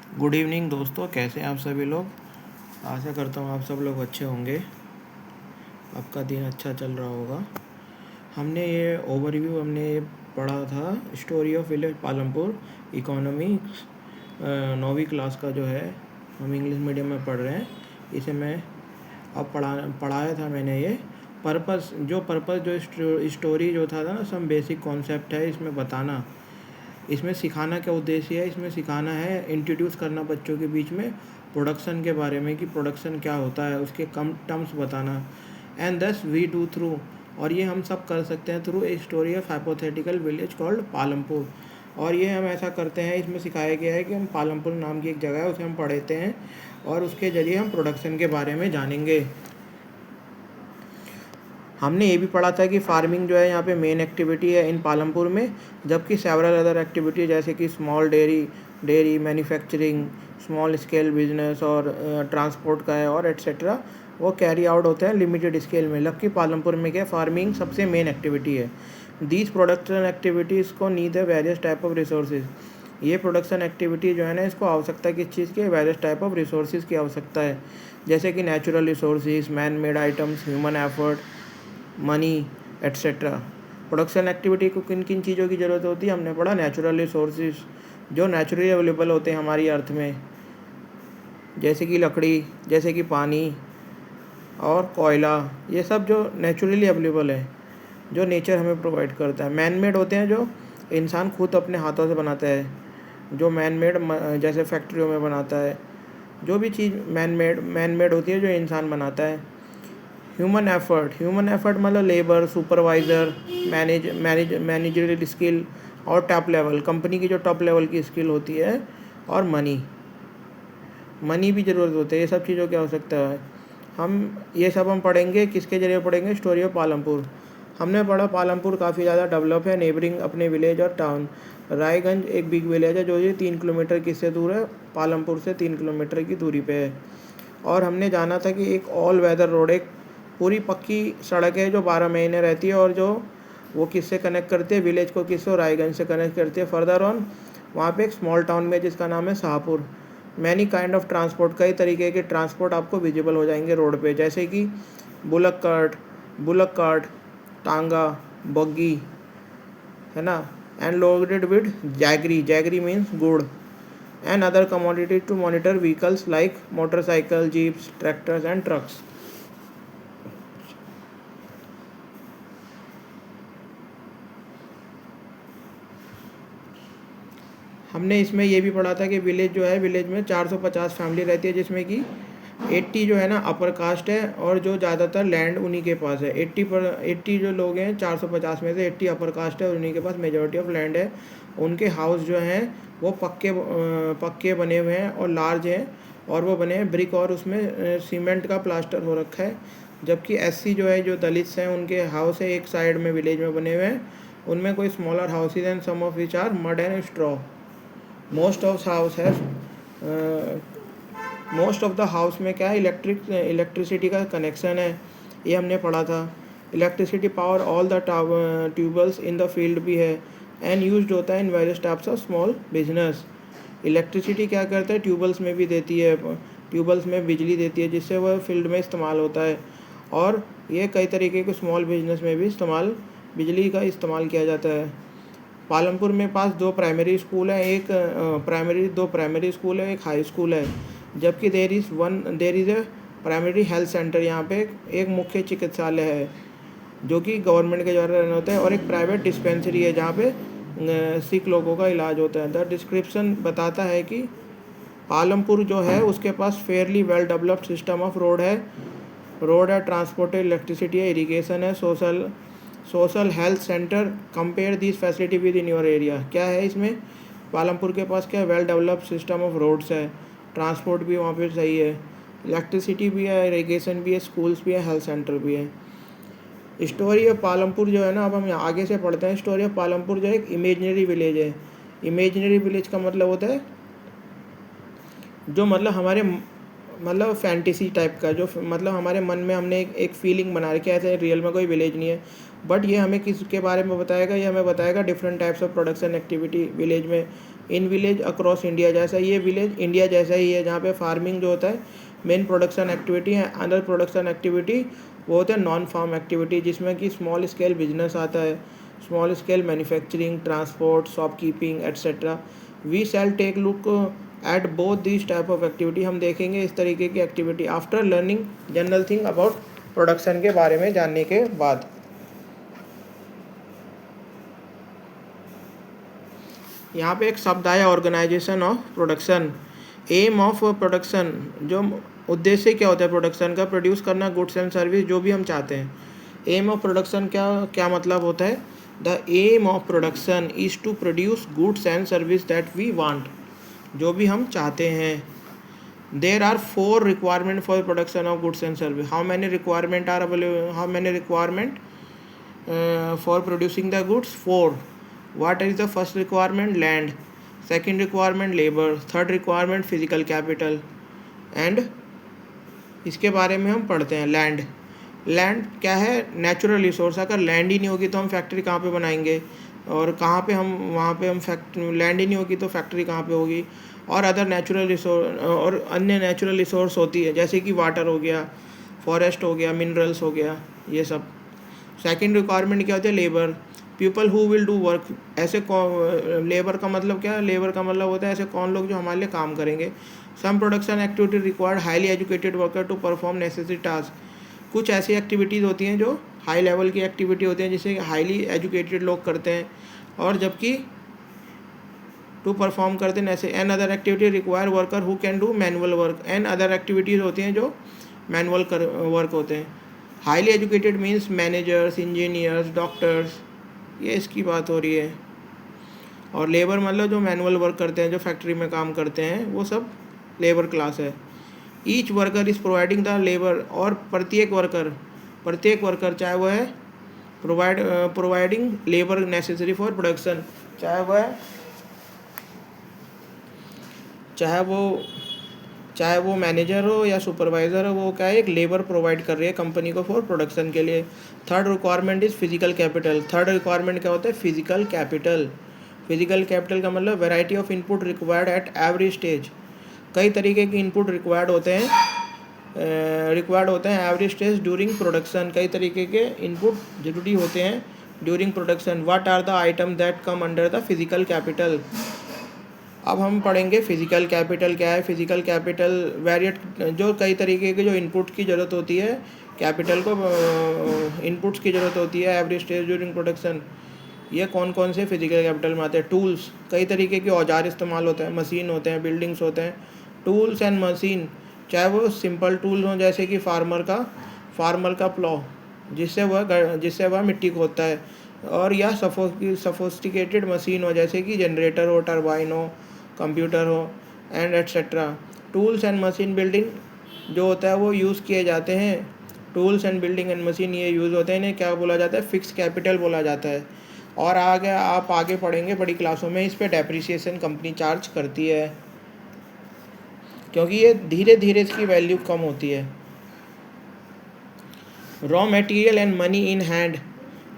Good evening दोस्तों, कैसे हैं आप सभी लोग। आशा करता हूँ आप सब लोग अच्छे होंगे, आपका दिन अच्छा चल रहा होगा। हमने ये पढ़ा था story of village Palampur economics 9वीं क्लास का जो है, हम इंग्लिश मीडियम में पढ़ रहे हैं। इसे मैं अब पढ़ाया था मैंने ये पर्पस जो स्टोरी जो था ना, सम बेसिक कॉन्सेप्ट है इसमें बताना। इसमें सिखाना क्या उद्देश्य है, इसमें सिखाना है, इंट्रोड्यूस करना बच्चों के बीच में प्रोडक्शन के बारे में कि प्रोडक्शन क्या होता है, उसके कम टर्म्स बताना। एंड दस वी डू थ्रू, और ये हम सब कर सकते हैं through a story of hypothetical village called Palampur. और ये हम ऐसा करते हैं, इसमें सिखाया गया है कि हम पालमपुर नाम की एक जगह है उसे हम पढ़ते हैं और उसके ज़रिए हम प्रोडक्शन के बारे में जानेंगे। हमने ये भी पढ़ा था कि फार्मिंग जो है यहाँ पे मेन एक्टिविटी है इन पालमपुर में, जबकि सेवरल अदर एक्टिविटी जैसे कि small dairy manufacturing, small scale business और ट्रांसपोर्ट का है और एट्सेट्रा, वो कैरी आउट होते हैं लिमिटेड स्केल में। जबकि पालमपुर में क्या, फार्मिंग सबसे मेन एक्टिविटी है। दीज प्रोडक्शन एक्टिविटीज़ को नीड है वेरियस टाइप ऑफ रिसोर्सेज। ये प्रोडक्शन एक्टिविटी जो है ना, इसको आवश्यकता किस चीज़ की, वेरियस टाइप ऑफ रिसोर्सेज की आवश्यकता है, जैसे कि natural resources, man made items, human effort, money etcetera. Production activity को किन किन चीज़ों की ज़रूरत होती है, हमने पढ़ा नेचुरल रिसोर्सेज जो नेचुरली अवेलेबल होते हैं हमारी अर्थ में, जैसे कि लकड़ी, जैसे कि पानी और कोयला, ये सब जो नेचुरली अवेलेबल है, जो नेचर हमें प्रोवाइड करता है। मैन मेड होते हैं जो इंसान खुद अपने हाथों से बनाता है, जो मैन मेड जैसे फैक्ट्रियों में बनाता है, जो भी चीज़ मैन मेड होती है जो इंसान बनाता है। ह्यूमन एफर्ट मतलब लेबर, सुपरवाइज़र, मैनेजरियल स्किल और टॉप लेवल, कंपनी की जो टॉप लेवल की स्किल होती है। और मनी भी ज़रूरत होती है। ये सब चीज़ों की आवश्यकता है। ये सब हम पढ़ेंगे, किसके जरिए पढ़ेंगे, स्टोरी ऑफ पालमपुर। हमने पढ़ा पालमपुर काफ़ी ज़्यादा डेवलप है नेबरिंग अपने विलेज और टाउन। रायगंज एक बिग विलेज है जो ये 3 किलोमीटर किससे दूर है, पालमपुर से 3 किलोमीटर की दूरी पे है। और हमने जाना था कि एक ऑल वेदर रोड, एक पूरी पक्की सड़क है जो 12 महीने रहती है, और जो वो किससे कनेक्ट करती है, विलेज को किससे, रायगंज से कनेक्ट करती है। फर्दर ऑन वहाँ पे एक स्मॉल टाउन में जिसका नाम है Shahpur. Many kind of transport, कई तरीके के ट्रांसपोर्ट आपको विजिबल हो जाएंगे रोड पे, जैसे कि बुलक कार्ट, टांगा, बग्गी, है ना, and loaded with jaggery means गुड़, and other commodity to motor vehicles like motorcycle, jeeps, tractors and trucks. हमने इसमें ये भी पढ़ा था कि विलेज जो है, विलेज में 450 फैमिली रहती है, जिसमें कि 80 जो है ना अपर कास्ट है, और जो ज़्यादातर लैंड उन्हीं के पास है। 80 जो लोग हैं 450 में से 80 अपर कास्ट है और उन्हीं के पास मेजॉरिटी ऑफ लैंड है। उनके हाउस जो हैं वो पक्के बने हुए हैं और लार्ज हैं, और वो बने हैं ब्रिक और उसमें सीमेंट का प्लास्टर हो रखा है। जबकि एससी जो है, जो दलित्स हैं, उनके हाउस है एक साइड में विलेज में बने हुए हैं, उनमें कोई smaller houses and some of which are mud and straw. Most of house है मोस्ट ऑफ द हाउस में क्या है, इलेक्ट्रिसिटी का कनेक्शन है। ये हमने पढ़ा था। Electricity power all the tubules in the field भी है, एंड यूज्ड होता है in various types of small business. Electricity क्या करता है, ट्यूबल्स में भी देती है, ट्यूबल्स में बिजली देती है, जिससे वह फील्ड में इस्तेमाल होता है। और ये कई तरीके के स्मॉल बिजनेस में भी बिजली का इस्तेमाल किया जाता है। पालमपुर में पास दो प्राइमरी स्कूल है, दो प्राइमरी स्कूल है, एक हाई स्कूल है। जबकि there is a primary health centre, यहाँ पे एक मुख्य चिकित्सालय है जो कि गवर्नमेंट के द्वारा रन होता है, और एक प्राइवेट डिस्पेंसरी है जहाँ पे सिक लोगों का इलाज होता है। द डिस्क्रिप्शन बताता है कि पालमपुर जो है उसके पास fairly well developed system of road है, ट्रांसपोर्ट है, इलेक्ट्रिसिटी है, इरिगेशन है, social health centre. Compare this facility with in your area. क्या है इसमें, पालमपुर के पास क्या है, well developed system of roads है, ट्रांसपोर्ट भी वहाँ पे सही है, इलेक्ट्रिसिटी भी है, इरिगेशन भी है, स्कूल्स भी है, हेल्थ सेंटर भी है। स्टोरी ऑफ पालमपुर जो है ना, अब हम यहाँ आगे से पढ़ते हैं। स्टोरी ऑफ पालमपुर जो एक इमेजनरी विलेज है। इमेजनरी विलेज का मतलब होता है जो मतलब हमारे मतलब फैंटेसी टाइप का, जो मतलब हमारे मन में हमने एक फीलिंग बना रखी है, ऐसे रियल में कोई विलेज नहीं है। बट ये हमें किसके बारे में बताएगा, ये हमें बताएगा different types of production activity village में इन विलेज अक्रॉस इंडिया, जैसा ये विलेज इंडिया जैसा ही है, जहाँ पे फार्मिंग जो होता है मेन प्रोडक्शन एक्टिविटी है। अदर प्रोडक्शन एक्टिविटी वो होता है नॉन फार्म एक्टिविटी, जिसमें कि स्मॉल स्केल बिजनेस आता है, small scale manufacturing, transport, shopkeeping etcetera. We shall take look at both this type of activity, हम देखेंगे इस तरीके की activity after learning general thing about production के बारे में जानने के बाद। यहाँ पे एक शब्द आया organisation of production. Aim of production, जो उद्देश्य क्या होता है प्रोडक्शन का, प्रोड्यूस करना गुड्स एंड सर्विस जो भी हम चाहते हैं। एम ऑफ प्रोडक्शन क्या क्या मतलब होता है? The aim of production is to produce goods and service that we want, जो भी हम चाहते हैं। There are 4 requirement for production of goods and service. How many requirement are available, how many requirement for producing the goods? 4. What is the first requirement? Land. Second requirement labor. Third requirement physical capital. And इसके बारे में हम पढ़ते हैं। Land, land क्या है? Natural resource. अगर land ही नहीं होगी तो हम फैक्ट्री कहाँ पे बनाएंगे, और कहाँ पे हम वहाँ पे हम लैंड ही नहीं होगी तो फैक्ट्री कहाँ पे होगी। और अदर नेचुरल रिसोर्स, और अन्य नेचुरल रिसोर्स होती है जैसे कि वाटर हो गया, फॉरेस्ट हो गया, मिनरल्स हो गया, ये सब। सेकंड रिक्वायरमेंट क्या होती है? Labour, people who will do work. ऐसे लेबर का मतलब क्या है? लेबर का मतलब होता है ऐसे कौन लोग जो हमारे लिए काम करेंगे। Some production activity required highly educated worker to perform necessary task. कुछ ऐसी एक्टिविटीज़ होती हैं जो हाई लेवल की एक्टिविटी होती हैं जिसे हाईली एजुकेटेड लोग करते हैं, और जबकि टू परफॉर्म करते हैं ऐसे। An other activity require worker who can do manual work. An other activities होती हैं जो मैनुअल वर्क होते हैं। Highly educated means managers, engineers, doctors, ये इसकी बात हो रही है। और लेबर मतलब जो मैनुअल वर्क करते हैं, जो फैक्ट्री में काम करते हैं, वो सब लेबर क्लास है। Each worker is providing the labour, और प्रत्येक वर्कर चाहे वो है providing labour necessary for production, चाहे वो मैनेजर हो या सुपरवाइज़र हो, वो क्या है? एक लेबर प्रोवाइड कर रही है कंपनी को फॉर प्रोडक्शन के लिए। Third requirement is physical capital. Third requirement क्या होता है? Physical capital. फिजिकल कैपिटल का मतलब variety of input required at every stage. कई तरीके के इनपुट रिक्वायर्ड होते हैं एवरी स्टेज ड्यूरिंग प्रोडक्शन। कई तरीके के इनपुट जरूरी होते हैं during production. What are the item that come under the physical capital. अब हम पढ़ेंगे फिजिकल कैपिटल क्या है। फिजिकल कैपिटल वेरिएट, जो कई तरीके के जो इनपुट की ज़रूरत होती है, कैपिटल को इनपुट्स की ज़रूरत होती है एवरी स्टेज ड्यूरिंग प्रोडक्शन। ये कौन कौन से फिजिकल कैपिटल में आते हैं? टूल्स, कई तरीके के औजार इस्तेमाल होते हैं, मशीन होते हैं, बिल्डिंग्स होते हैं। टूल्स एंड मशीन, चाहे वो सिंपल टूल्स हों जैसे कि फार्मर का प्लॉ, जिससे वह मिट्टी खोदता है, और या सफोस्टिकेटेड मशीन हो जैसे कि जनरेटर हो, टरबाइन हो, कंप्यूटर हो, and etcetera. Tools and machine building जो होता है वो यूज़ किए जाते हैं। Tools and building and machine ये यूज़ होते हैं, इन्हें क्या बोला जाता है? फिक्स कैपिटल बोला जाता है। और आप आगे पढ़ेंगे बड़ी क्लासों में, इस पर डेप्रिसिएशन कंपनी चार्ज करती है, क्योंकि ये धीरे धीरे इसकी वैल्यू कम होती है। Raw material and money in hand,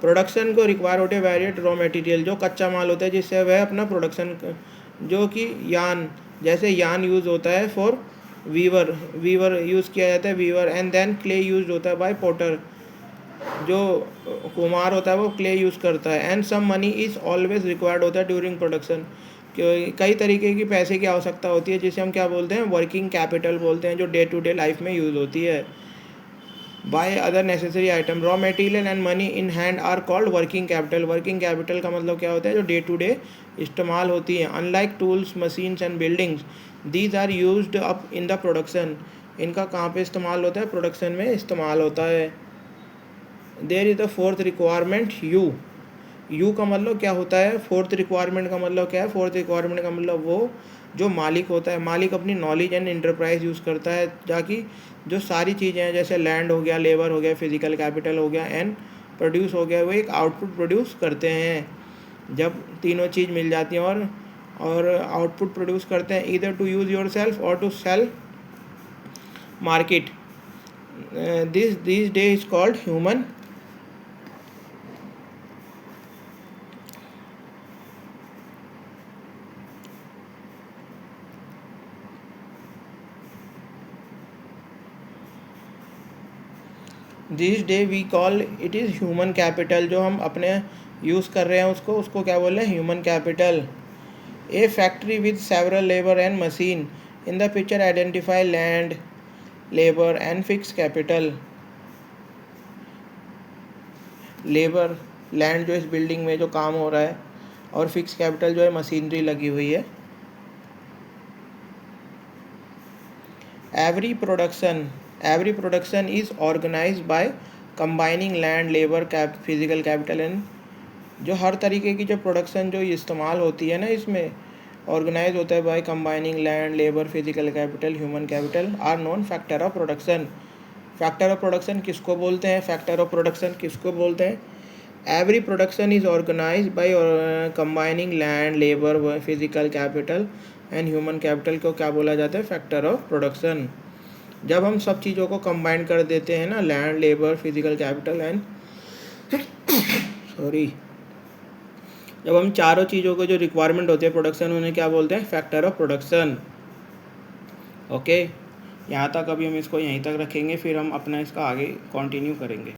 production को रिक्वायर होते हैं वेरिएट रॉ मटेरियल, जो कच्चा माल होता है जिससे वह अपना प्रोडक्शन, जो कि यान, जैसे यान यूज़ होता है फॉर वीवर यूज़ किया जाता है, weaver. And then clay use होता है बाय पोटर, जो कुम्हार होता है वो क्ले यूज़ करता है। And some money is always required होता है ड्यूरिंग प्रोडक्शन, कई तरीके की पैसे की आवश्यकता होती है जिसे हम क्या बोलते हैं? वर्किंग कैपिटल बोलते हैं, जो डे टू डे लाइफ में यूज़ होती है। By other necessary item, raw material and money in hand are called working capital. Working capital का मतलब क्या होता है? जो डे टू डे इस्तेमाल होती है। Unlike tools, machines and buildings, these are used up in the production. इनका कहाँ पे इस्तेमाल होता है? प्रोडक्शन में इस्तेमाल होता है। There is the fourth requirement you का मतलब क्या होता है? फोर्थ रिक्वायरमेंट का मतलब क्या है? फोर्थ रिक्वायरमेंट का मतलब वो जो मालिक होता है, मालिक अपनी नॉलेज एंड इंटरप्राइज यूज़ करता है, ताकि जो सारी चीज़ें हैं जैसे लैंड हो गया, लेबर हो गया, फिजिकल कैपिटल हो गया, एंड प्रोड्यूस हो गया, वो एक आउटपुट प्रोड्यूस करते हैं। जब तीनों चीज़ मिल जाती हैं और आउटपुट प्रोड्यूस करते हैं, either to use yourself और to sell market, this day is called human this day we call it is human capital, जो हम अपने यूज़ कर रहे हैं उसको क्या बोल रहे हैं, human capital. A factory with several labour and machine, in the picture identify land, labour and fix capital. Labour, land जो इस बिल्डिंग में जो काम हो रहा है, और फिक्स कैपिटल जो है मशीनरी लगी हुई है। Every production is organised by combining land, labour, physical capital and, जो हर तरीके की जो प्रोडक्शन जो इस्तेमाल होती है ना, इसमें ऑर्गेनाइज होता है by combining land, labour, physical capital, human capital are known factor of production. Factor of production किसको बोलते हैं, फैक्टर ऑफ प्रोडक्शन किसको बोलते हैं? Every production is organised by combining land, labour, physical capital and human capital को क्या बोला जाता है, फैक्टर ऑफ प्रोडक्शन। जब हम सब चीज़ों को कंबाइन कर देते हैं ना, land, labour, physical capital and जब हम चारों चीज़ों को जो रिक्वायरमेंट होती है प्रोडक्शन, उन्हें क्या बोलते हैं, फैक्टर ऑफ प्रोडक्शन। ओके, यहाँ तक अभी हम इसको यहीं तक रखेंगे, फिर हम अपना इसका आगे कंटिन्यू करेंगे।